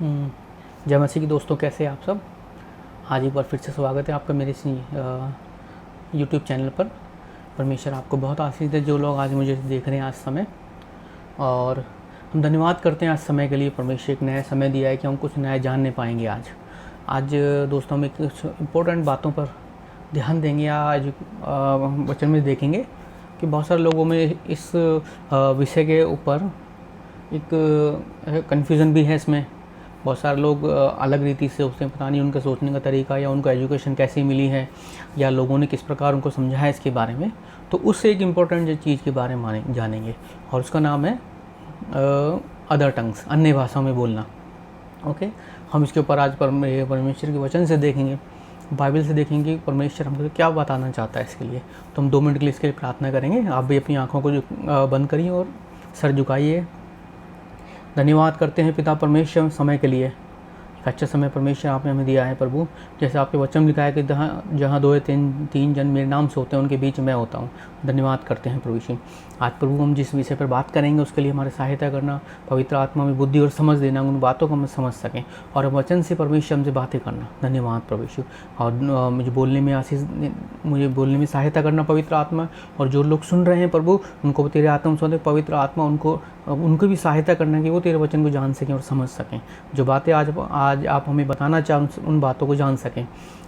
हम्म, जय मसीह की दोस्तों, कैसे हैं आप सब। आज एक बार फिर से स्वागत है आपका मेरे इस यूट्यूब चैनल पर। परमेश्वर आपको बहुत आशीष दे जो लोग आज मुझे देख रहे हैं आज समय। और हम धन्यवाद करते हैं आज समय के लिए। परमेश्वर एक नया समय दिया है कि हम कुछ नया जानने पाएंगे आज। आज दोस्तों हम एक कुछ इम्पोर्टेंट बातों पर ध्यान देंगे। आज वचन में देखेंगे कि बहुत सारे लोगों में इस विषय के ऊपर एक कन्फ्यूज़न भी है। इसमें बहुत सारे लोग अलग रीति से सोचते हैं, पता नहीं उनका सोचने का तरीका या उनको एजुकेशन कैसी मिली है या लोगों ने किस प्रकार उनको समझाया इसके बारे में। तो उससे एक इम्पोर्टेंट चीज़ के बारे में जानेंगे और उसका नाम है अदर टंग्स, अन्य भाषाओं में बोलना। ओके, हम इसके ऊपर आज परमेश्वर के वचन से देखेंगे, बाइबल से देखेंगे परमेश्वर हमको क्या बताना चाहता है इसके लिए। तो हम 2 मिनट के लिए इसके लिए प्रार्थना करेंगे। आप भी अपनी आँखों को बंद करिए और सर झुकाइए। धन्यवाद करते हैं पिता परमेश्वर समय के लिए। एक अच्छा समय परमेश्वर आपने हमें दिया है प्रभु। जैसे आपके वचन में लिखा है कि जहाँ 2 या 3 जन मेरे नाम से होते हैं उनके बीच मैं होता हूँ। धन्यवाद करते हैं प्रभु यीशु। आज प्रभु हम जिस विषय पर बात करेंगे उसके लिए हमारी सहायता करना, पवित्र आत्मा में बुद्धि और समझ देना, उन बातों को हम समझ सकें और वचन से परमेश्वर हमसे बातें करना। धन्यवाद प्रभु यीशु। और मुझे बोलने में सहायता करना पवित्र आत्मा। और जो लोग सुन रहे हैं प्रभु उनको तेरे आत्मा से पवित्र आत्मा उनको भी सहायता करना कि वो तेरे वचन को जान सकें और समझ सकें। जो बातें आज आप हमें बताना चाहें उन बातों को जान सकें।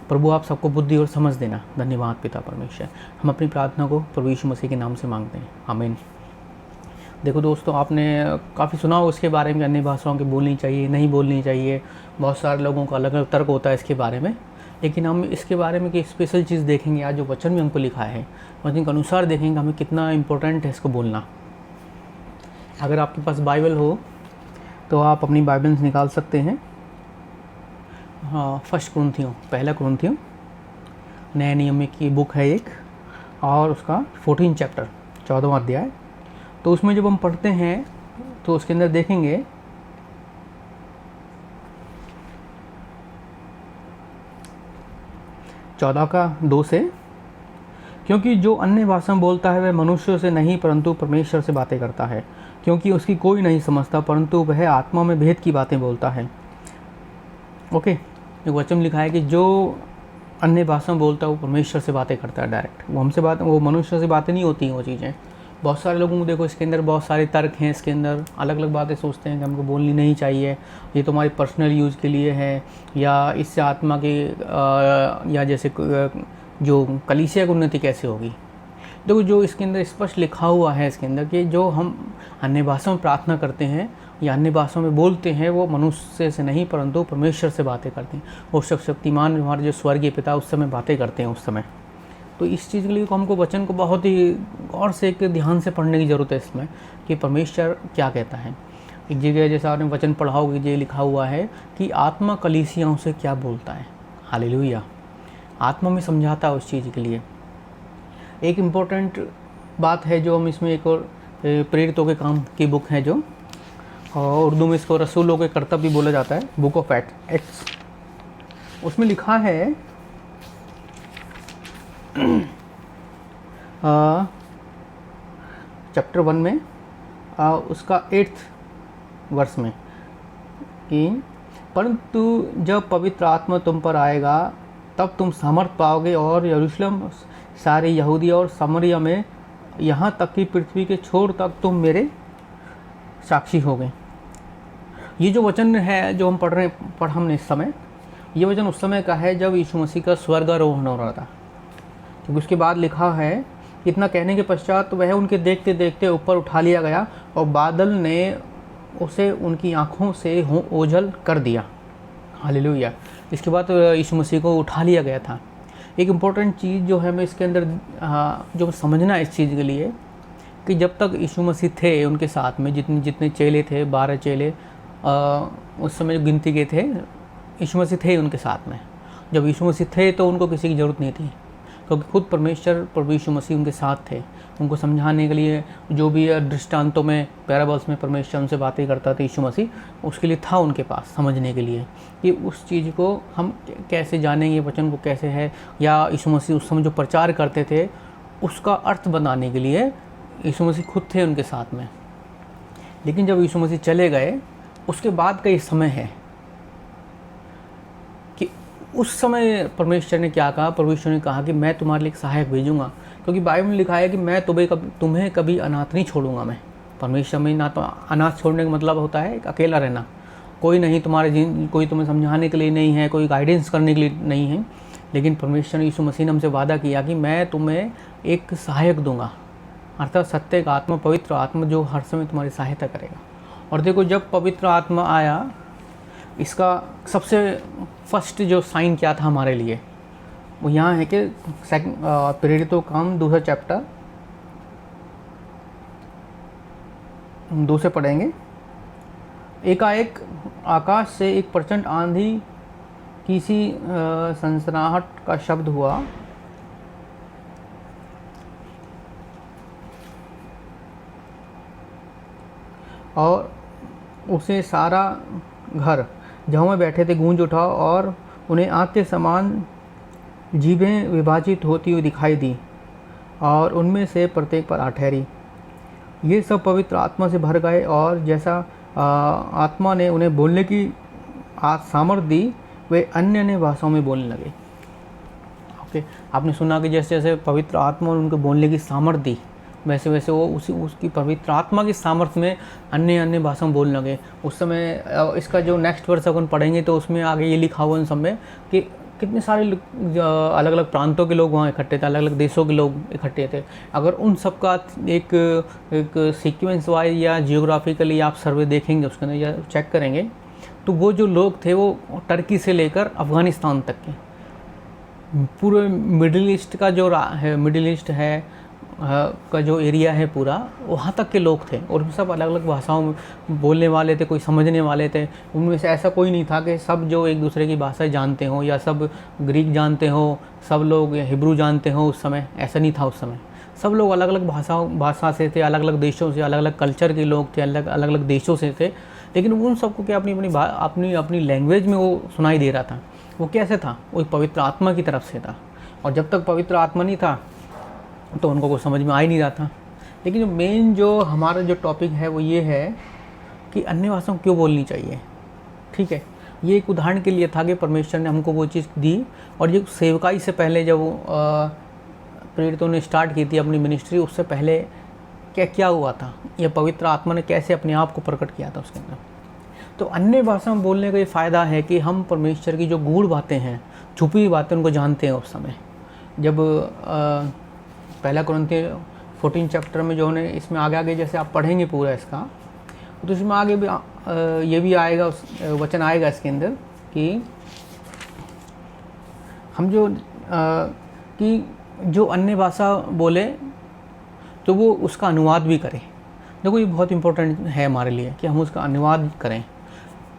प्रभु आप सबको बुद्धि और समझ देना। धन्यवाद पिता परमेश्वर। हम अपनी प्रार्थना को प्रभु यीशु मसीह के नाम से मांगते हैं, आमीन। देखो दोस्तों, आपने काफ़ी सुना हो इसके बारे में, अन्य भाषाओं की बोलनी चाहिए नहीं बोलनी चाहिए। बहुत सारे लोगों का अलग अलग तर्क होता है इसके बारे में। लेकिन हम इसके बारे में एक स्पेशल चीज़ देखेंगे आज, जो वचन में हमको लिखा है वचन के अनुसार देखेंगे हमें कितना इम्पोर्टेंट है इसको बोलना। अगर आपके पास बाइबल हो तो आप अपनी बाइबल निकाल सकते हैं। हाँ, पहला कुरिन्थियों नए नियम की बुक है एक, और उसका 14 चैप्टर 14वां अध्याय। तो उसमें जब हम पढ़ते हैं तो उसके अंदर देखेंगे 14 का 2 से, क्योंकि जो अन्य भाषा में बोलता है वह मनुष्यों से नहीं परंतु परमेश्वर से बातें करता है, क्योंकि उसकी कोई नहीं समझता, परंतु वह आत्मा में भेद की बातें बोलता है। ओके, एक वचन लिखा है कि जो अन्य भाषा में बोलता है वो परमेश्वर से बातें करता है डायरेक्ट। वो मनुष्य से बातें नहीं होती हैं वो चीज़ें। बहुत सारे लोगों को देखो इसके अंदर बहुत सारे तर्क हैं, इसके अंदर अलग अलग बातें सोचते हैं कि हमको बोलनी नहीं चाहिए, ये तो हमारी पर्सनल यूज़ के लिए है, या इससे आत्मा की या जैसे जो कलीसिया की उन्नति कैसे होगी। देखो जो इसके अंदर स्पष्ट लिखा हुआ है इसके अंदर कि जो हम अन्य भाषा में प्रार्थना करते हैं या अन्य भाषा में बोलते हैं वो मनुष्य से नहीं परंतु परमेश्वर से बातें करते हैं। और शक्तिमान हमारे जो स्वर्गीय पिता उस समय बातें करते हैं उस समय। तो इस चीज़ के लिए हमको वचन को बहुत ही गौर से एक ध्यान से पढ़ने की ज़रूरत है इसमें कि परमेश्वर क्या कहता है। एक जगह जैसा आपने वचन पढ़ा होगा, ये लिखा हुआ है कि आत्मा कलीसियाओं से क्या बोलता है। हालेलुया। आत्मा में समझाता है उस चीज़ के लिए। एक इम्पोर्टेंट बात है जो हम इसमें, एक और प्रेरितों के काम की बुक है जो, और उर्दू में इसको रसूलों के कर्तव्य भी बोला जाता है, बुक ऑफ एक्ट्स। उसमें लिखा है चैप्टर 1 में उसका 8th वर्ष में कि परंतु जब पवित्र आत्मा तुम पर आएगा तब तुम सामर्थ पाओगे और यरूशलेम, सारे यहूदिया और सामरिया में, यहाँ तक कि पृथ्वी के छोर तक तुम मेरे साक्षी हो गए। ये जो वचन है जो हम पढ़ हमने इस समय, ये वचन उस समय का है जब यीशु मसीह का स्वर्गारोहण हो रहा था। क्योंकि उसके बाद लिखा है, इतना कहने के पश्चात वह उनके देखते देखते ऊपर उठा लिया गया और बादल ने उसे उनकी आँखों से ओझल कर दिया। हालेलुया। इसके बाद यीशु मसीह को उठा लिया गया था। एक इम्पोर्टेंट चीज़ जो है हमें इसके अंदर जो समझना है इस चीज़ के लिए कि जब तक यीशु मसीह थे उनके साथ में जितने चेले थे, 12 चेले उस समय गिनती के थे, यीशु मसीह थे उनके साथ में। जब यीशु मसीह थे तो उनको किसी की ज़रूरत नहीं थी, क्योंकि खुद परमेश्वर प्रभु यीशु मसीह उनके साथ थे। उनको समझाने के लिए जो भी दृष्टांतों में, पैराबल्स में परमेश्वर उनसे बातें करता था यीशु मसीह, उसके लिए था उनके पास समझने के लिए कि उस चीज़ को हम कैसे जानेंगे, वचन को कैसे है, या यीशु मसीह उस समय जो प्रचार करते थे उसका अर्थ बनाने के लिए यीशु मसीह खुद थे उनके साथ में। लेकिन जब यीशु मसीह चले गए उसके बाद का ये समय है उस समय परमेश्वर ने क्या कहा, परमेश्वर ने कहा कि मैं तुम्हारे लिए एक सहायक भेजूंगा, क्योंकि बाइबल में लिखा है कि मैं तुम्हें कभी अनाथ नहीं छोड़ूंगा। मैं परमेश्वर में ना तो अनाथ छोड़ने का मतलब होता है एक अकेला रहना, कोई नहीं कोई तुम्हें समझाने के लिए नहीं है, कोई गाइडेंस करने के लिए नहीं है, लेकिन परमेश्वर यीशु मसीह ने हमसे वादा किया कि मैं तुम्हें एक सहायक दूंगा, अर्थात सत्य का आत्मा, पवित्र आत्मा, जो हर समय तुम्हारी सहायता करेगा। और देखो, जब पवित्र आत्मा आया, इसका सबसे फर्स्ट जो साइन क्या था हमारे लिए, वो यहाँ है कि प्रेरितों का काम 2 चैप्टर 2 से पढ़ेंगे। एकाएक आकाश से एक प्रचंड आंधी की सी सनसनाहट का शब्द हुआ, और उसे सारा घर जहाँ में बैठे थे गूंज उठा, और उन्हें आग के समान जीभें विभाजित होती हुई दिखाई दी, और उनमें से प्रत्येक पर आ ठहरी। ये सब पवित्र आत्मा से भर गए, और जैसा आत्मा ने उन्हें बोलने की सामर्थ्य दी, वे अन्य अन्य भाषाओं में बोलने लगे। ओके, आपने सुना कि जैसे जैसे पवित्र आत्मा ने उनको बोलने की सामर्थ्य दी, वैसे वैसे वो उसकी पवित्र आत्मा की सामर्थ्य में अन्य अन्य भाषा में बोलने लगे। उस समय इसका जो नेक्स्ट वर्स अपन पढ़ेंगे तो उसमें आगे ये लिखा हुआ उन सब में कि कितने सारे अलग अलग प्रांतों के लोग वहाँ इकट्ठे थे, अलग अलग देशों के लोग इकट्ठे थे। अगर उन सब का एक सीक्वेंस वाइज या जियोग्राफिकली आप सर्वे देखेंगे उसके अंदर या चेक करेंगे, तो वो जो लोग थे वो टर्की से लेकर अफ़गानिस्तान तक के पूरे मिडिल ईस्ट का जो मिडिल ईस्ट है का जो एरिया है पूरा, वहाँ तक के लोग थे, और सब अलग अलग भाषाओं में बोलने वाले थे, कोई समझने वाले थे। उनमें से ऐसा कोई नहीं था कि सब जो एक दूसरे की भाषा जानते हों, या सब ग्रीक जानते हों, सब लोग हिब्रू जानते हों। उस समय ऐसा नहीं था। उस समय सब लोग अलग अलग भाषा से थे, अलग अलग देशों से, अलग अलग कल्चर के लोग थे, अलग अलग देशों से थे, लेकिन उन सबको क्या अपनी अपनी लैंग्वेज में वो सुनाई दे रहा था। वो कैसे था? वो पवित्र आत्मा की तरफ से था, और जब तक पवित्र आत्मा नहीं था तो उनको कुछ समझ में आ ही नहीं रहा था। लेकिन जो मेन जो हमारा जो टॉपिक है वो ये है कि अन्य भाषाओं क्यों बोलनी चाहिए। ठीक है, ये एक उदाहरण के लिए था कि परमेश्वर ने हमको वो चीज़ दी, और ये सेवकाई से पहले जब प्रेरितों ने स्टार्ट की थी अपनी मिनिस्ट्री, उससे पहले क्या हुआ था, यह पवित्र आत्मा ने कैसे अपने आप को प्रकट किया था उसके अंदर। तो अन्य भाषा में बोलने का ये फ़ायदा है कि हम परमेश्वर की जो गूढ़ बातें हैं, छुपी हुई बातें, उनको जानते हैं। उस समय जब पहला कुरिन्थियों 14 चैप्टर में जो है, इसमें आगे जैसे आप पढ़ेंगे पूरा इसका, तो इसमें आगे भी ये भी आएगा, वचन आएगा इसके अंदर कि हम कि जो अन्य भाषा बोले तो वो उसका अनुवाद भी करें। देखो, ये बहुत इम्पोर्टेंट है हमारे लिए कि हम उसका अनुवाद करें।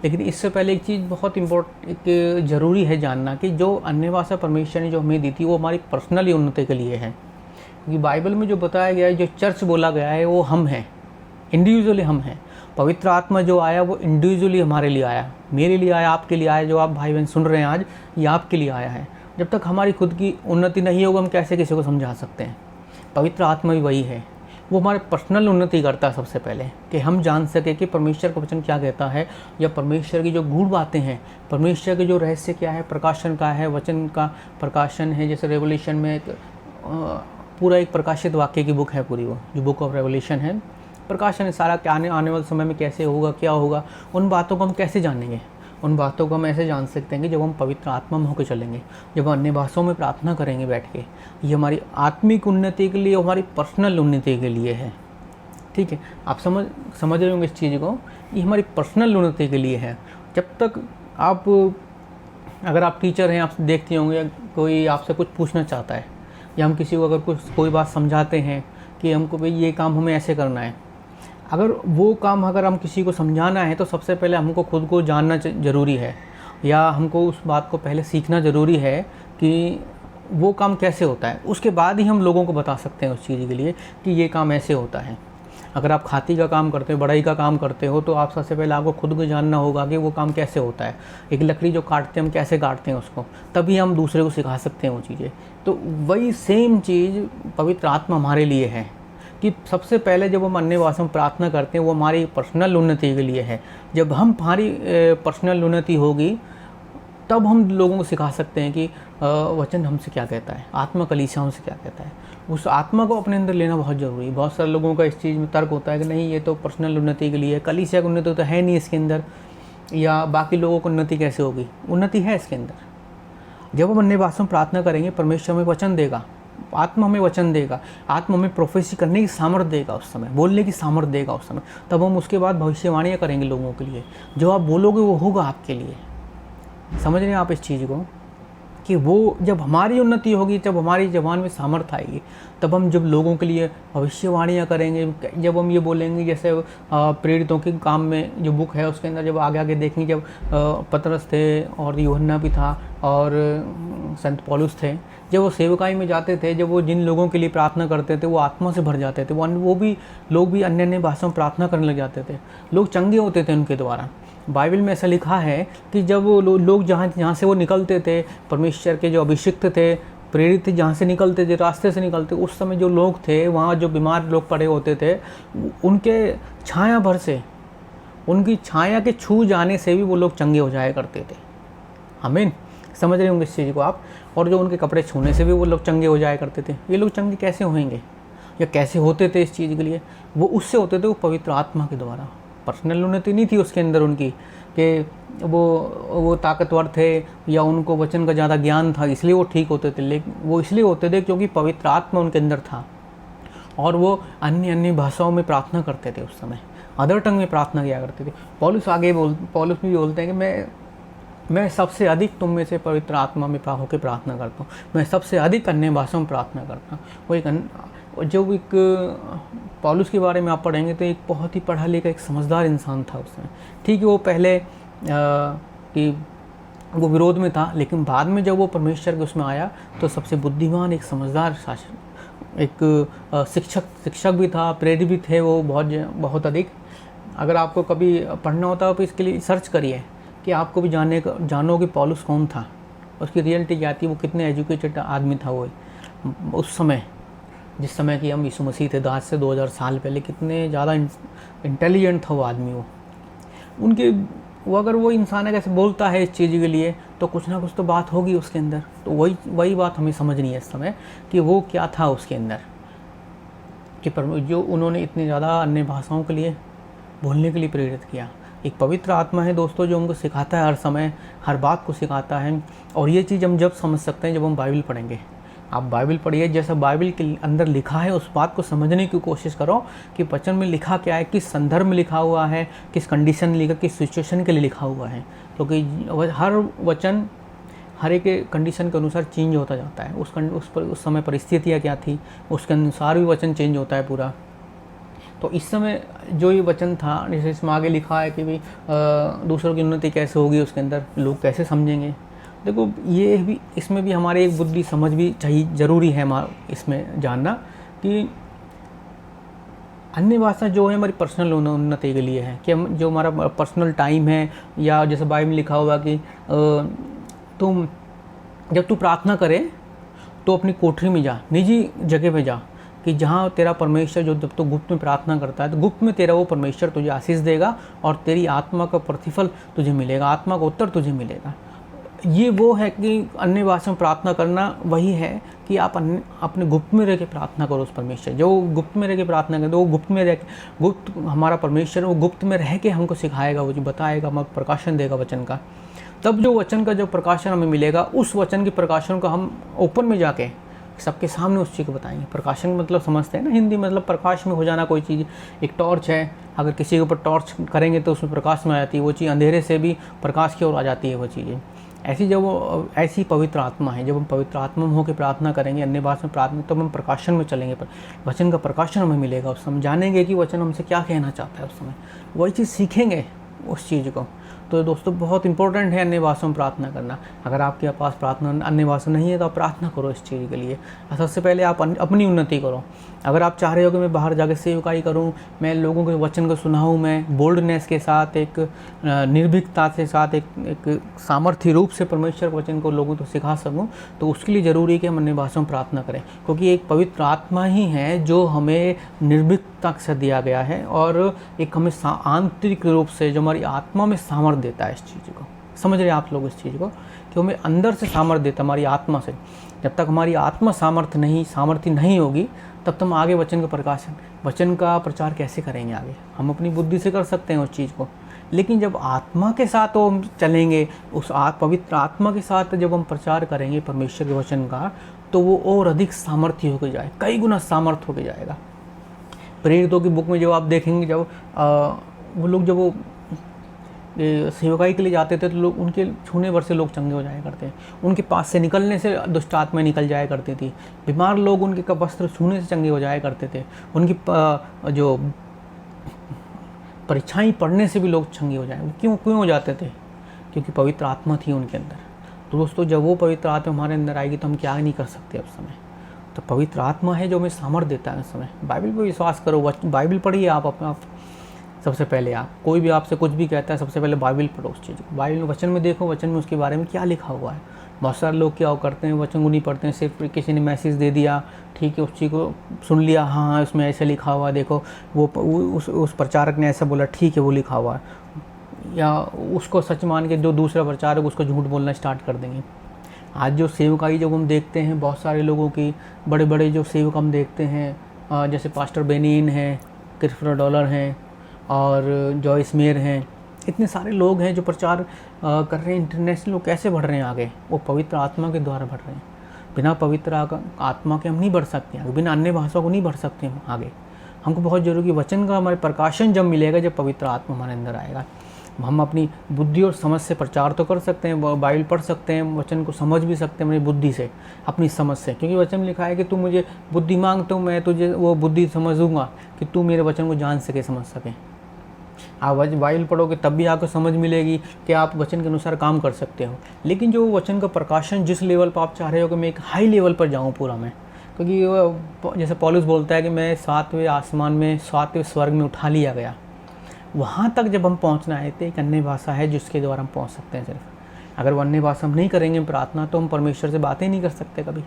लेकिन इससे पहले एक चीज़ बहुत एक ज़रूरी है जानना कि जो अन्य भाषा परमेश्वर ने जो हमें दी थी वो हमारी पर्सनली उन्नति के लिए है। क्योंकि बाइबल में जो बताया गया है, जो चर्च बोला गया है, वो हम हैं, इंडिविजुअली हम हैं। पवित्र आत्मा जो आया वो इंडिविजुअली हमारे लिए आया, मेरे लिए आया, आपके लिए आया। जो आप भाई बहन सुन रहे हैं आज, ये आपके लिए आया है। जब तक हमारी खुद की उन्नति नहीं होगा, हम कैसे किसी को समझा सकते हैं। पवित्र आत्मा भी वही है, वो हमारे पर्सनल उन्नति करता है सबसे पहले, कि हम जान सके कि परमेश्वर का वचन क्या कहता है, या परमेश्वर की जो गूढ़ बातें हैं, परमेश्वर के जो रहस्य क्या है, प्रकाशन का है, वचन का प्रकाशन है। जैसे रेवोल्यूशन में एक पूरा एक प्रकाशित वाक्य की बुक है पूरी, वो जो बुक ऑफ रेवोल्यूशन है, प्रकाशन है सारा, क्या आने वाले समय में कैसे होगा, क्या होगा। उन बातों को हम कैसे जानेंगे? उन बातों को हम ऐसे जान सकते हैं कि जब हम पवित्र आत्मा में होकर चलेंगे, जब हम अन्य भाषाओं में प्रार्थना करेंगे बैठ के। ये हमारी आत्मिक उन्नति के लिए, हमारी पर्सनल उन्नति के लिए है। ठीक है, आप समझ रहे होंगे इस चीज़ को, ये हमारी पर्सनल उन्नति के लिए है। जब तक अगर आप टीचर हैं, आप देखते होंगे कोई आपसे कुछ पूछना चाहता है, या हम किसी को अगर कोई बात समझाते हैं कि हमको भाई ये काम हमें ऐसे करना है, अगर वो काम अगर हम किसी को समझाना है तो सबसे पहले हमको खुद को जानना ज़रूरी है, या हमको उस बात को पहले सीखना ज़रूरी है कि वो काम कैसे होता है। उसके बाद ही हम लोगों को बता सकते हैं उस चीज़ के लिए कि ये काम ऐसे होता है। अगर आप खाती का काम करते हो, बढ़ाई का काम करते हो, तो आप सबसे पहले आपको खुद को जानना होगा कि वो काम कैसे होता है। एक लकड़ी जो काटते हैं, हम कैसे काटते हैं उसको, तभी हम दूसरे को सिखा सकते हैं वो चीज़ें। तो वही सेम चीज़ पवित्र आत्मा हमारे लिए है कि सबसे पहले जब हम अन्य भाषा में प्रार्थना करते हैं, वो हमारी पर्सनल उन्नति के लिए है। जब हमारी पर्सनल उन्नति होगी तब हम लोगों को सिखा सकते हैं कि वचन हमसे क्या कहता है, आत्मा कलीसिया हमसे क्या कहता है। उस आत्मा को अपने अंदर लेना बहुत ज़रूरी है। बहुत सारे लोगों का इस चीज़ में तर्क होता है कि नहीं, ये तो पर्सनल उन्नति के लिए है, कलीसिया की उन्नति तो है नहीं इसके अंदर, या बाकी लोगों को उन्नति कैसे होगी। उन्नति है इसके अंदर। जब हम अन्य भाषा में प्रार्थना करेंगे, परमेश्वर हमें वचन देगा, आत्मा हमें वचन देगा, आत्मा हमें प्रोफेसी करने की सामर्थ्य देगा, उस समय बोलने की सामर्थ्य देगा उस समय। तब हम उसके बाद भविष्यवाणियाँ करेंगे लोगों के लिए। जो आप बोलोगे वो होगा आपके लिए। समझ रहे हैं आप इस चीज़ को, कि वो जब हमारी उन्नति होगी, जब हमारी ज़बान में सामर्थ्य आएगी, तब हम जब लोगों के लिए भविष्यवाणियाँ करेंगे, जब हम ये बोलेंगे, जैसे प्रेरितों के काम में जो बुक है उसके अंदर जब आगे आगे देखेंगे, जब पतरस थे और यूहन्ना भी था और संत पौलुस थे, जब वो सेवकाई में जाते थे, जब वो जिन लोगों के लिए प्रार्थना करते थे वो आत्मा से भर जाते थे। वो भी लोग भी अन्य अन्य भाषाओं में प्रार्थना करने लग जाते थे, लोग चंगे होते थे उनके द्वारा। बाइबल में ऐसा लिखा है कि जब वो लोग जहाँ से वो निकलते थे, परमेश्वर के जो अभिषिक्त थे, प्रेरित थे, जहाँ से निकलते थे, रास्ते से निकलते, उस समय जो लोग थे वहाँ, जो बीमार लोग पड़े होते थे, उनके छाया भर से, उनकी छाया के छू जाने से भी वो लोग चंगे हो जाया करते थे। आमीन। समझ रहे होंगे इस चीज़ को आप। और जो उनके कपड़े छूने से भी वो लोग चंगे हो जाया करते थे। ये लोग चंगे कैसे होंगे या कैसे होते थे इस चीज़ के लिए? वो उससे होते थे, वो पवित्र आत्मा के द्वारा। पर्सनल उन्नति नहीं थी उसके अंदर उनकी, कि वो ताकतवर थे या उनको वचन का ज़्यादा ज्ञान था इसलिए वो ठीक होते थे, लेकिन वो इसलिए होते थे क्योंकि पवित्र आत्मा उनके अंदर था। और वो अन्य अन्य भाषाओं में प्रार्थना करते थे, उस समय अदर टंग में प्रार्थना किया करते थे। पौलुस भी बोलते हैं कि मैं सबसे अधिक तुम में से पवित्र आत्मा में होकर प्रार्थना करता हूँ, मैं सबसे अधिक अन्य भाषाओं में प्रार्थना करता हूँ। वो एक पौलुस के बारे में आप पढ़ेंगे तो एक बहुत ही पढ़ा लिखा, एक समझदार इंसान था उस समय। ठीक है, वो पहले कि वो विरोध में था, लेकिन बाद में जब वो परमेश्वर के उसमें आया तो सबसे बुद्धिमान, एक समझदार शासक, एक शिक्षक भी था, प्रेरित भी थे वो बहुत अधिक। अगर आपको कभी पढ़ना होता है तो इसके लिए सर्च करिए कि आपको भी जानो कि पौलुस कौन था, उसकी रियलिटी क्या थी, वो कितने एजुकेटेड आदमी था वो उस समय, जिस समय कि हम यीशु मसीह थे, आज से 2000 साल पहले। कितने ज़्यादा इंटेलिजेंट था वो आदमी। वो अगर वो इंसान है कैसे बोलता है इस चीज़ के लिए, तो कुछ ना कुछ तो बात होगी उसके अंदर। तो वही बात हमें समझनी है इस समय कि वो क्या था उसके अंदर, कि जो उन्होंने इतनी ज़्यादा अन्य भाषाओं के लिए बोलने के लिए प्रेरित किया। एक पवित्र आत्मा है दोस्तों, जो हमको सिखाता है, हर समय हर बात को सिखाता है। और ये चीज़ हम जब समझ सकते हैं जब हम बाइबल पढ़ेंगे। आप बाइबल पढ़िए, जैसा बाइबल के अंदर लिखा है उस बात को समझने की कोशिश करो कि वचन में लिखा क्या है, किस संदर्भ में लिखा हुआ है, किस कंडीशन में लिखा, किस सिचुएशन के लिए लिखा हुआ है। क्योंकि हर वचन हर एक कंडीशन के अनुसार चेंज होता जाता है। उस समय परिस्थितियाँ क्या थी, उसके अनुसार भी वचन चेंज होता है पूरा। तो इस समय जो ये वचन था, जैसे इसमें आगे लिखा है कि भाई दूसरों की उन्नति कैसे होगी, उसके अंदर लोग कैसे समझेंगे। देखो, ये भी इसमें भी हमारे एक बुद्धि समझ भी चाहिए, ज़रूरी है हमारा इसमें जानना कि अन्य भाषा जो है हमारी पर्सनल उन्नति के लिए है, कि हम जो हमारा पर्सनल टाइम है, या जैसे बाइबल में लिखा हुआ कि जब तू प्रार्थना करे तो अपनी कोठरी में जा, निजी जगह पे जा, कि जहाँ तेरा परमेश्वर, जो जब तो गुप्त में प्रार्थना करता है तो गुप्त में तेरा वो परमेश्वर तुझे आशीष देगा और तेरी आत्मा का प्रतिफल तुझे मिलेगा, आत्मा का उत्तर तुझे मिलेगा। ये वो है कि अन्य भाषा में प्रार्थना करना वही है कि आप अपने गुप्त में रह के प्रार्थना करो उस परमेश्वर। जो गुप्त में रह के प्रार्थना करें तो वो गुप्त हमारा परमेश्वर वो गुप्त में रह के हमको सिखाएगा, वो जो बताएगा, हमको प्रकाशन देगा वचन का। तब जो वचन का जो प्रकाशन हमें मिलेगा, उस वचन के प्रकाशन को हम ओपन में जाके सबके सामने उस चीज़ को बताएंगे। प्रकाशन मतलब समझते हैं ना, हिंदी मतलब प्रकाश में हो जाना कोई चीज़। एक टॉर्च है, अगर किसी के ऊपर टॉर्च करेंगे तो उसमें प्रकाश में आ जाती है वो चीज़, अंधेरे से भी प्रकाश की ओर आ जाती है वो चीज़ें। ऐसी पवित्र आत्मा है। जब हम पवित्र आत्मा में होकर प्रार्थना करेंगे, अन्य भाषा में प्रार्थना, तब हम प्रकाशन में चलेंगे, पर वचन का प्रकाशन हमें मिलेगा। उस समय जानेंगे कि वचन हमसे क्या कहना चाहता है, उस समय वही चीज़ सीखेंगे उस चीज़ को। तो दोस्तों, बहुत इंपॉर्टेंट है अन्य भाषा में प्रार्थना करना। अगर आपके पास प्रार्थना अन्य भाषा नहीं है तो आप प्रार्थना करो इस चीज़ के लिए। सबसे पहले आप अपनी उन्नति करो। अगर आप चाह रहे हो कि मैं बाहर जाकर सेवकाई करूं, मैं लोगों के वचन को सुनाऊं, मैं बोल्डनेस के साथ, एक निर्भीकता के साथ, एक सामर्थ्य रूप से परमेश्वर के वचन को लोगों को सिखा सकूं, तो उसके लिए ज़रूरी है कि हम अन्य भाषा में प्रार्थना करें। क्योंकि एक पवित्र आत्मा ही है जो हमें निर्भीकता से दिया गया है, और एक हमें आंतरिक रूप से जो हमारी आत्मा में सामर्थ्य देता है इस चीज़ को। समझ रहे हैं आप लोग इस चीज़ को, कि हमें अंदर से सामर्थ्य देता, हमारी आत्मा से। जब तक हमारी आत्मा सामर्थ्य नहीं होगी, तब तक हम आगे वचन का प्रचार कैसे करेंगे आगे? हम अपनी बुद्धि से कर सकते हैं उस चीज़ को, लेकिन जब आत्मा के साथ वो हम चलेंगे, उस पवित्र आत्मा के साथ जब हम प्रचार करेंगे परमेश्वर के वचन का, तो वो और अधिक सामर्थ्य होकर जाए, कई गुना सामर्थ्य होकर जाएगा। प्रेरितों की बुक में जब आप देखेंगे, जब वो लोग जब वो सेवकाई के लिए जाते थे, तो लोग उनके छूने भर से लोग चंगे हो जाया करते हैं, उनके पास से निकलने से दुष्ट आत्माएं निकल जाया करती थी, बीमार लोग उनके वस्त्र छूने से चंगे हो जाया करते थे, उनकी जो परीक्षाएं पढ़ने से भी लोग चंगे हो जाए। क्यों हो जाते थे? क्योंकि पवित्र आत्मा थी उनके अंदर। तो दोस्तों, जब वो पवित्र आत्मा हमारे अंदर आएगी तो हम क्या नहीं कर सकते उस समय। तो पवित्र आत्मा है जो हमें सामर्थ्य देता है उस समय। बाइबल पर विश्वास करो, बाइबल पढ़िए आप अपना। सबसे पहले आप कोई भी आपसे कुछ भी कहता है, सबसे पहले बाइबल पढ़ो उस चीज़ को, बाइबल वचन में देखो, वचन में उसके बारे में क्या लिखा हुआ है। बहुत सारे लोग क्या करते हैं, वचन को नहीं पढ़ते हैं, सिर्फ किसी ने मैसेज दे दिया, ठीक है, उस चीज़ को सुन लिया, हाँ उसमें ऐसे लिखा हुआ, देखो वो उस प्रचारक ने ऐसा बोला, ठीक है वो लिखा हुआ है, या उसको सच मान के जो दूसरा प्रचारक उसको झूठ बोलना स्टार्ट कर देंगे। आज जो सेवकाई जब हम देखते हैं बहुत सारे लोगों की, बड़े बड़े जो सेवक हम देखते हैं, जैसे पास्टर बेनिन हैं, क्रिस्टोफर डॉलर हैं और जॉयस मेयर हैं, इतने सारे लोग हैं जो प्रचार कर रहे हैं। इंटरनेशनल लोग कैसे बढ़ रहे हैं आगे? वो पवित्र आत्मा के द्वारा बढ़ रहे हैं। बिना पवित्र आत्मा के हम नहीं बढ़ सकते आगे, बिना अन्य भाषा को नहीं बढ़ सकते हम आगे। हमको बहुत जरूरी वचन का हमारे प्रकाशन जब मिलेगा, जब पवित्र आत्मा हमारे अंदर आएगा। हम अपनी बुद्धि और समझ से प्रचार तो कर सकते हैं, बाइबल पढ़ सकते हैं, वचन को समझ भी सकते हैं अपनी बुद्धि से, अपनी समझ से, क्योंकि वचन में लिखा है कि तू मुझे बुद्धि मांग तो मैं तुझे वो बुद्धि समझूंगा कि तू मेरे वचन को जान सके, समझ सके। आप बाइबल पढ़ोगे तब भी आपको समझ मिलेगी कि आप वचन के अनुसार काम कर सकते हो। लेकिन जो वचन का प्रकाशन जिस लेवल पर आप चाह रहे हो कि मैं एक हाई लेवल पर जाऊँ पूरा मैं, क्योंकि जैसे पौलुस बोलता है कि मैं 7वें आसमान में 7वें स्वर्ग में उठा लिया गया, वहाँ तक जब हम पहुँचना है तो एक अन्य भाषा है जिसके द्वारा हम पहुँच सकते हैं। सिर्फ अगर वो अन्य भाषा हम नहीं करेंगे प्रार्थना, तो हम परमेश्वर से बातें नहीं कर सकते कभी।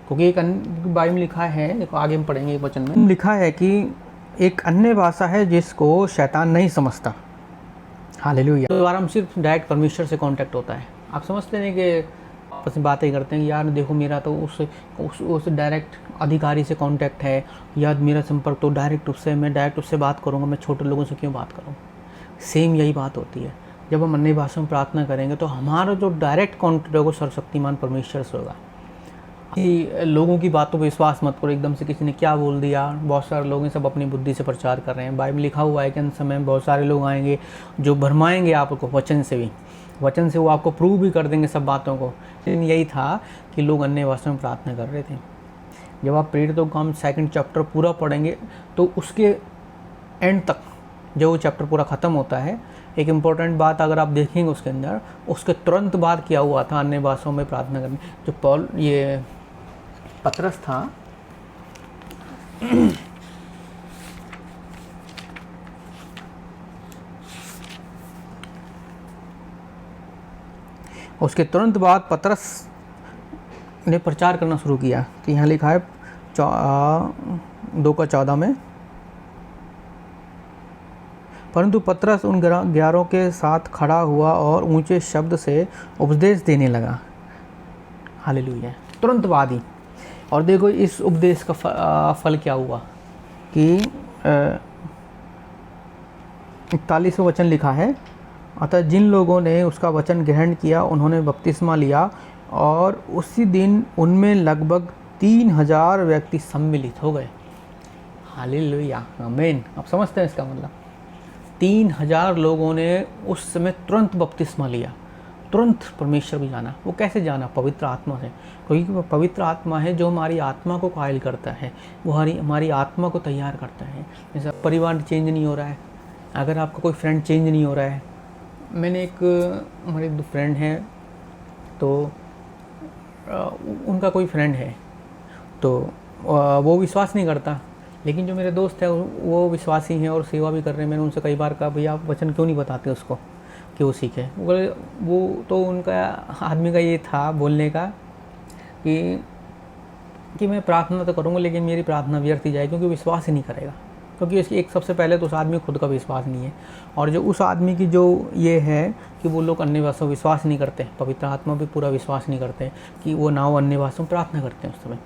क्योंकि एक बाइबल में लिखा है, देखो आगे हम पढ़ेंगे वचन में लिखा है कि एक अन्य भाषा है जिसको शैतान नहीं समझता। हालेलुया। तो द्वारा हम सिर्फ डायरेक्ट परमेश्वर से कांटेक्ट होता है। आप समझते हैं कि आपस में बातें करते हैं, यार देखो मेरा तो उस डायरेक्ट अधिकारी से कांटेक्ट है, या मेरा संपर्क तो डायरेक्ट उससे, मैं डायरेक्ट उससे बात करूँगा, मैं छोटे लोगों से क्यों बात करूँ? सेम यही बात होती है। जब हम अन्य भाषा में प्रार्थना करेंगे तो हमारा जो डायरेक्ट कांटेक्ट होगा सर्वशक्तिमान परमेश्वर से होगा। कि लोगों की बातों पर विश्वास मत करो, एकदम से किसी ने क्या बोल दिया। बहुत सारे लोग हैं सब अपनी बुद्धि से प्रचार कर रहे हैं। बाइबल लिखा हुआ है कि अंत समय में बहुत सारे लोग आएंगे जो भरमाएंगे आपको वचन से भी, वचन से वो आपको प्रूव भी कर देंगे सब बातों को। लेकिन यही था कि लोग अन्य भाषा में प्रार्थना कर रहे थे। जब आप प्रेरितों का हम 2nd चैप्टर पूरा पढ़ेंगे तो उसके एंड तक जब वो चैप्टर पूरा ख़त्म होता है, एक इम्पॉर्टेंट बात अगर आप देखेंगे उसके अंदर, उसके तुरंत बाद क्या हुआ था अन्य भाषाओं में प्रार्थना करने। जो पतरस था, उसके तुरंत बाद पतरस ने प्रचार करना शुरू किया। कि यहाँ लिखा है 2:14 में, परंतु पतरस उन 11 के साथ खड़ा हुआ और ऊंचे शब्द से उपदेश देने लगा। हालेलुया। तुरंत बाद ही। और देखो इस उपदेश का फल क्या हुआ कि 41वां वचन लिखा है, अतः जिन लोगों ने उसका वचन ग्रहण किया उन्होंने बपतिस्मा लिया, और उसी दिन उनमें लगभग 3000 व्यक्ति सम्मिलित हो गए। हालेलुया, आमीन। आप समझते हैं इसका मतलब? 3000 लोगों ने उस समय तुरंत बपतिस्मा लिया, तुरंत परमेश्वर भी जाना। वो कैसे जाना? पवित्र आत्मा से। क्योंकि वो पवित्र आत्मा है जो हमारी आत्मा को कायल करता है, वो हमारी आत्मा को तैयार करता है। जैसे परिवार चेंज नहीं हो रहा है, अगर आपका कोई फ्रेंड चेंज नहीं हो रहा है। मैंने हमारे 2 फ्रेंड हैं, तो उनका कोई फ्रेंड है तो वो विश्वास नहीं करता, लेकिन जो मेरे दोस्त है वो विश्वासी हैं और सेवा भी कर रहे हैं। मैंने उनसे कई बार कहा, भैया आप वचन क्यों नहीं बताते उसको कि वो सीखे। वो तो उनका आदमी का ये था बोलने का कि मैं प्रार्थना तो करूँगा लेकिन मेरी प्रार्थना व्यर्थ ही जाए, क्योंकि विश्वास ही नहीं करेगा। क्योंकि इसकी एक सबसे पहले तो उस आदमी को खुद का विश्वास नहीं है, और जो उस आदमी की जो ये है कि वो लोग अन्य भाषाओं विश्वास नहीं करते, पवित्र आत्मा पे पूरा विश्वास नहीं करते कि वो ना वो अन्य भाषाओं में प्रार्थना करते हैं उस समय।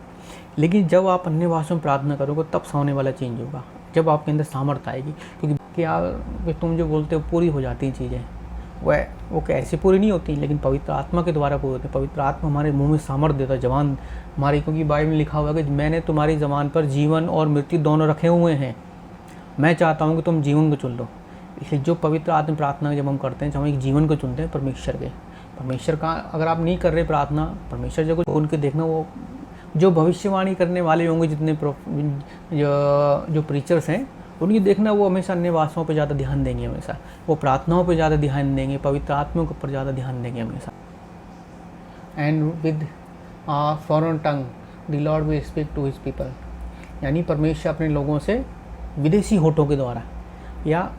लेकिन जब आप अन्य भाषाओं में प्रार्थना करोगे तब होने वाला चेंज होगा, जब आपके अंदर सामर्थ्य आएगी। क्योंकि क्या तुम जो बोलते हो पूरी हो जाती हैं चीज़ें, वो कैसे पूरी नहीं होती, लेकिन पवित्र आत्मा के द्वारा पूरी होती है। पवित्र आत्मा हमारे मुंह में सामर्थ्य देता है, जबान हमारी, क्योंकि बाइबल में लिखा हुआ है कि मैंने तुम्हारी ज़बान पर जीवन और मृत्यु दोनों रखे हुए हैं, मैं चाहता हूँ कि तुम जीवन को चुन लो। इसलिए जो पवित्र आत्मा प्रार्थना जब हम करते हैं, जब हम एक जीवन को चुनते हैं परमेश्वर का अगर आप नहीं कर रहे प्रार्थना, परमेश्वर जब उनके देखना, वो जो भविष्यवाणी करने वाले होंगे, जितने जो प्रीचर्स हैं उनकी देखना, वो हमेशा अन्य भाषाओं पे ज़्यादा ध्यान देंगे, हमेशा वो प्रार्थनाओं पे ज़्यादा ध्यान देंगे, पवित्र आत्मा के ऊपर ज़्यादा ध्यान देंगे हमेशा। And with foreign tongue the Lord will speak to his people, यानी परमेश्वर अपने लोगों से विदेशी होठों के द्वारा या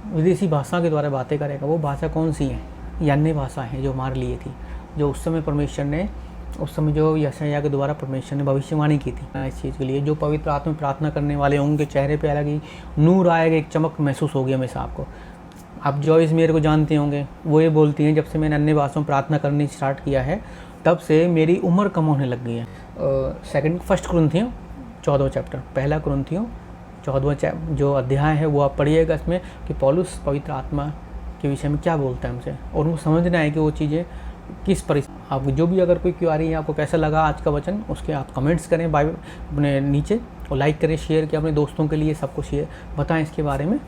विदेशी भाषा के द्वारा बातें करेगा। वो भाषा कौन सी है? ये अन्य भाषा है जो हमारे लिए थी, जो उस समय परमेश्वर ने, उस समय जो यशायाह के द्वारा परमेश्वर ने भविष्यवाणी की थी इस चीज़ के लिए। जो पवित्र आत्मा में प्रार्थना करने वाले उनके चेहरे पे अलग ही नूर आएगा, एक चमक महसूस होगी हमेशा आपको। आप जॉइस मेरे को जानते होंगे, वो ये बोलती हैं, जब से मैंने अन्य भाषाओं में प्रार्थना करनी स्टार्ट किया है तब से मेरी उम्र कम होने लग गई है। फर्स्ट कुरिन्थियों 14वां चैप्टर, पहला कुरिन्थियों 14वां जो अध्याय है वो आप पढ़िएगा, इसमें कि पौलुस पवित्र आत्मा के विषय में क्या बोलता है हमसे, और उनको समझना है कि वो चीज़ें किस परिस्थिति। आप जो भी अगर कोई क्वेरी है, आपको कैसा लगा आज का वचन, उसके आप कमेंट्स करें बाइबल अपने नीचे, और लाइक करें, शेयर करें अपने दोस्तों के लिए, सबको शेयर बताएं इसके बारे में।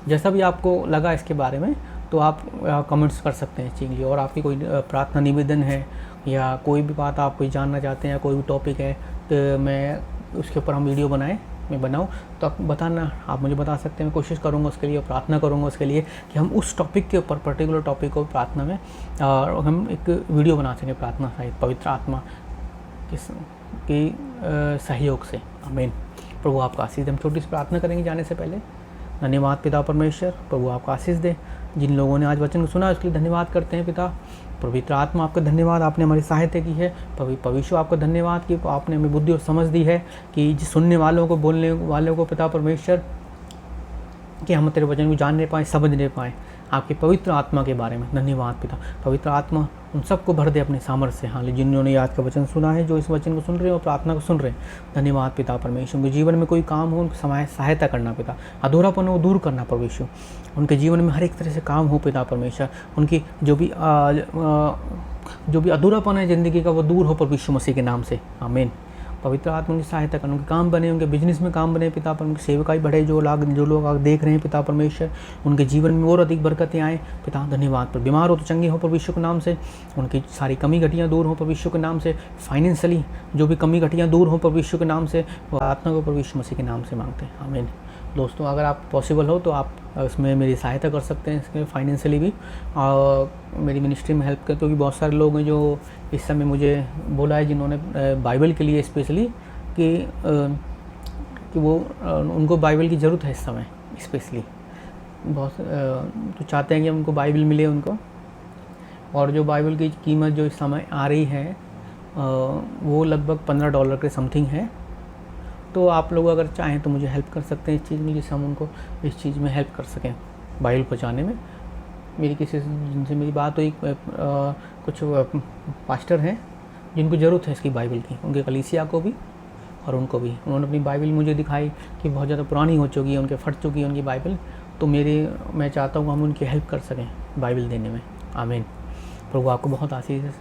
जैसा भी आपको लगा इसके बारे में तो आप कमेंट्स कर सकते हैं इस चीज़ के लिए। और आपकी कोई प्रार्थना निवेदन है या कोई भी बात आप कोई जानना चाहते हैं, कोई भी टॉपिक है तो मैं उसके ऊपर हम वीडियो मैं बनाऊँ तो आप बताना, आप मुझे बता सकते हैं। मैं कोशिश करूँगा उसके लिए, प्रार्थना करूँगा उसके लिए कि हम उस टॉपिक के ऊपर, पर्टिकुलर टॉपिक को प्रार्थना में हम एक वीडियो बना सकें प्रार्थना सहित पवित्र आत्मा के सहयोग से। आमीन। प्रभु आपका आशीष दे। हम छोटी सी प्रार्थना करेंगे जाने से पहले। धन्यवाद पिता परमेश्वर, प्रभु आपका आशीष दे। जिन लोगों ने आज वचन को सुना उसके लिए धन्यवाद करते हैं पिता। पवित्र आत्मा आपका धन्यवाद, आपने हमारी सहायता की है। पवित्र आपका धन्यवाद कि आपने हमें बुद्धि और समझ दी है कि सुनने वालों को, बोलने वालों को पिता परमेश्वर, कि हम तेरे वचन को जानने पाएँ, समझने पाएँ आपके पवित्र आत्मा के बारे में। धन्यवाद पिता। पवित्र आत्मा उन सबको भर दे अपने सामर्थ्य से। हाँ, जिन्होंने आज का वचन सुना है, जो इस वचन को सुन रहे हैं और प्रार्थना को सुन रहे हैं, धन्यवाद पिता परमेश्वर। उनके जीवन में कोई काम हो, उनकी सहायता करना पिता, अधूरापन हो दूर करना परमेश्वर। उनके जीवन में हर एक तरह से काम हो पिता परमेश्वर। उनकी जो भी अधूरापन है ज़िंदगी का, वो दूर हो परमेश्वर मसीह के नाम से। आमीन। पवित्र आत्मा उनकी सहायता करना, उनके काम बने, उनके बिजनेस में काम बने पिता पर, उनकी सेवकाई बढ़े। जो लोग आप देख रहे हैं पिता परमेश्वर, उनके जीवन में और अधिक बरकतें आएँ पिता। धन्यवाद। पर बीमार हो तो चंगे हो परमेश्वर के नाम से। उनकी सारी कमी घटियाँ दूर हो परमेश्वर के नाम से। फाइनेंशियली जो भी कमी घटियाँ दूर हो परमेश्वर के नाम से। आत्मा को परमेश्वर मसीह के नाम से मांगते हैं। आमीन। दोस्तों, अगर आप पॉसिबल हो तो आप इसमें मेरी सहायता कर सकते हैं, इसमें फाइनेंशियली भी, और मेरी मिनिस्ट्री में हेल्प कर, क्योंकि बहुत सारे लोग हैं जो इस समय मुझे बोला है, जिन्होंने बाइबल के लिए स्पेशली कि वो उनको बाइबल की ज़रूरत है इस समय स्पेशली। बहुत तो चाहते हैं कि उनको बाइबल मिले उनको, और जो बाइबल की कीमत जो इस समय आ रही है वो लगभग $15 के समथिंग है। तो आप लोग अगर चाहें तो मुझे हेल्प कर सकते हैं इस चीज़ में, जिससे हम उनको इस चीज़ में हेल्प कर सकें बाइबल पहुँचाने में। मेरी किसी जिनसे मेरी बात हुई, कुछ पास्टर हैं जिनको ज़रूरत है इसकी बाइबल की, उनके कलीसिया को भी और उनको भी। उन्होंने अपनी बाइबल मुझे दिखाई कि बहुत ज़्यादा पुरानी हो चुकी है, उनके फट चुकी है उनकी बाइबल। तो मैं चाहता हूँ हम उनकी हेल्प कर सकें बाइबल देने में। आमीन। प्रभु आपको बहुत आशीष है।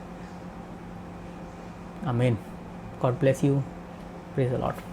आमीन। God bless you. Praise the Lord.